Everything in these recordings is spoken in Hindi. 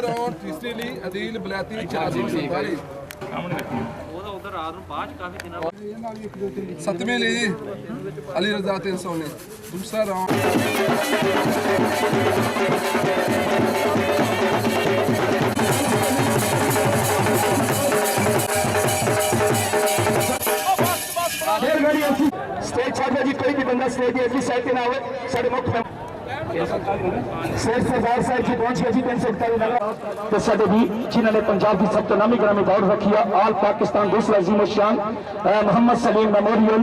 राउंड तीसरी ली अदील बलैती 447 सतवीं ली अली रजा 319 दूसरा राउंड स्टेज छाड़ जी कोई भी बंदा स्टेज की साइड पे ना हो साढ़े मुख्य स्टेज सरदार साहब जी पहुंच गए जी 341 तो साढ़े भी जिन्होंने पंजाब की सब तो नामी ग्रामी दौड़ रखी है ऑल पाकिस्तान दूसरा अजीम शान मोहम्मद सलीम मेमोरियल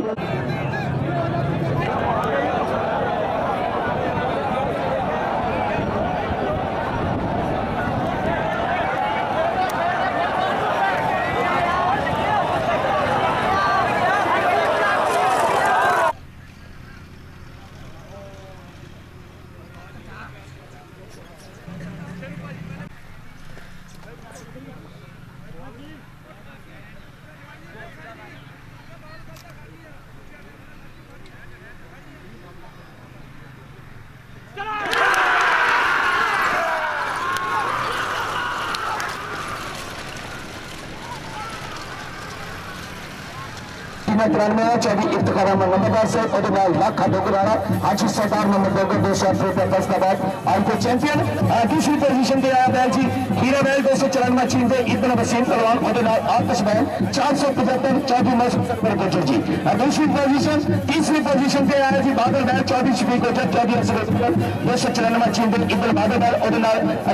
तिरानवे 24 इफ्तिखार नंबर से लाख डोगराना आज सरदार नंबर 2 आज के चैंपियन दूसरी पोजीशन पे आया बैल जी हीरा बैल 294 चीन के इब्न वसीम पहलवान आतिश बैल 475 चौथी गुजर जी दूसरी पोजीशन तीसरी पोजीशन पे आया जी बादल बैल 24 शफीक गुजर चौधरी 294 चीन के इब्न बादल बैल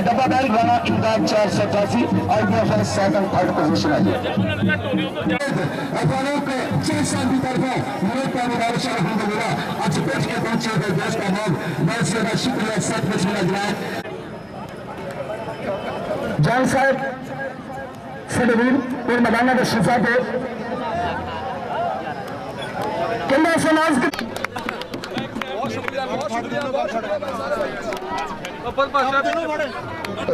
डब्बा बैल राणा इमदाद 488 और सेकंड थर्ड पोजीशन आई साल की तरफ आज पेश के पहुंचे हुए दोस्त का नाम बहुत ज्यादा शुक्रिया सत बचना जनाब जान साहब सदवीर और मदाना के शिफा दे किन्ना समाज के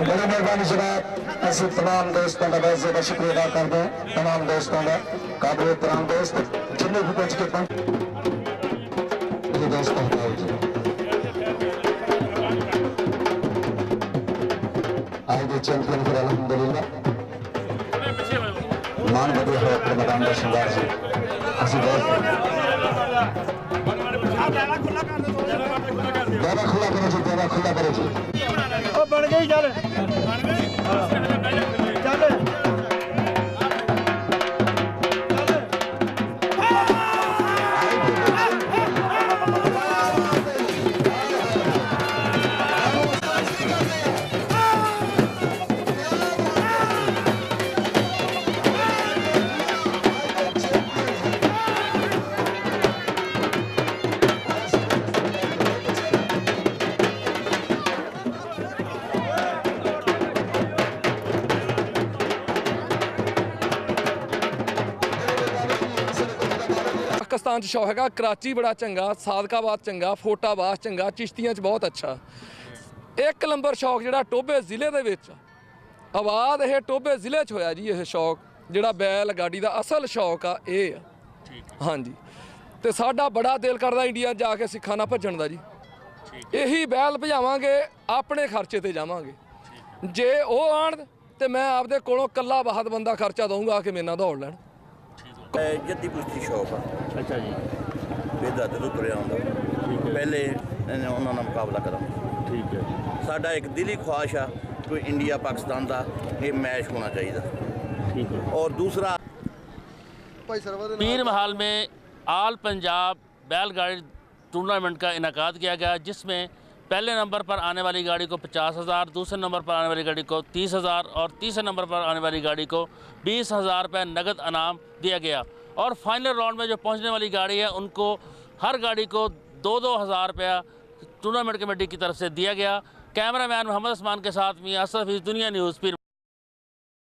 बड़ी मेहरबानी जनाब ऐसे तमाम दोस्तों का बहुत ज्यादा शुक्रिया अदा करते हैं तमाम दोस्तों का काबिल तमाम दोस्त जिन्हें भी पहुंच के दोस्त आज के चैंपियन फिर अलहमदुलिल्लाह मान बदे है रमजान का श्रृंगार जी ऐसी बहुत ज्यादा खुला करो जी ज्यादा खुला करो जी बढ़ गई चल पाकिस्तान शौक है कराची बड़ा चंगा सादकाबाद चंगा फोटाबाद चंगा चिश्तियां बहुत अच्छा एक नंबर शौक जो टोबे जिले के आबाद यह टोबे जिले होया जी यह शौक जोड़ा बैल गाड़ी का असल शौक आ हाँ जी तो साडा बड़ा दिल करता इंडिया जाके सिखाना भजन का जी यही बैल भजावांगे अपने खर्चे ते जावांगे जे वो आन तो मैं आपदे कोलों कल्ला बहुत बंदा खर्चा दूंगा कि मेरे नाल दौड़ लैन जद्दी कुश्ती शौक है अच्छा जी बेदादे तो तुरया आंदा पहले उन्होंने मुकाबला करा ठीक है साडा एक दिली ख्वाहिश है कोई इंडिया पाकिस्तान का ये मैच होना चाहिए ठीक है और दूसरा पीर महल में ऑल पंजाब बैलगाड़ी टूर्नामेंट का इनेकाद किया गया जिसमें पहले नंबर पर आने वाली गाड़ी को 50,000, दूसरे नंबर पर आने वाली गाड़ी को 30,000 और तीसरे नंबर पर आने वाली गाड़ी को 20,000 रुपये नगद इनाम दिया गया। और फाइनल राउंड में जो पहुंचने वाली गाड़ी है उनको हर गाड़ी को 2-2 हज़ार रुपया टूर्नामेंट कमेटी की तरफ से दिया गया। कैमरामैन मोहम्मद उस्मान के साथ में असरफ दुनिया न्यूज़ पीर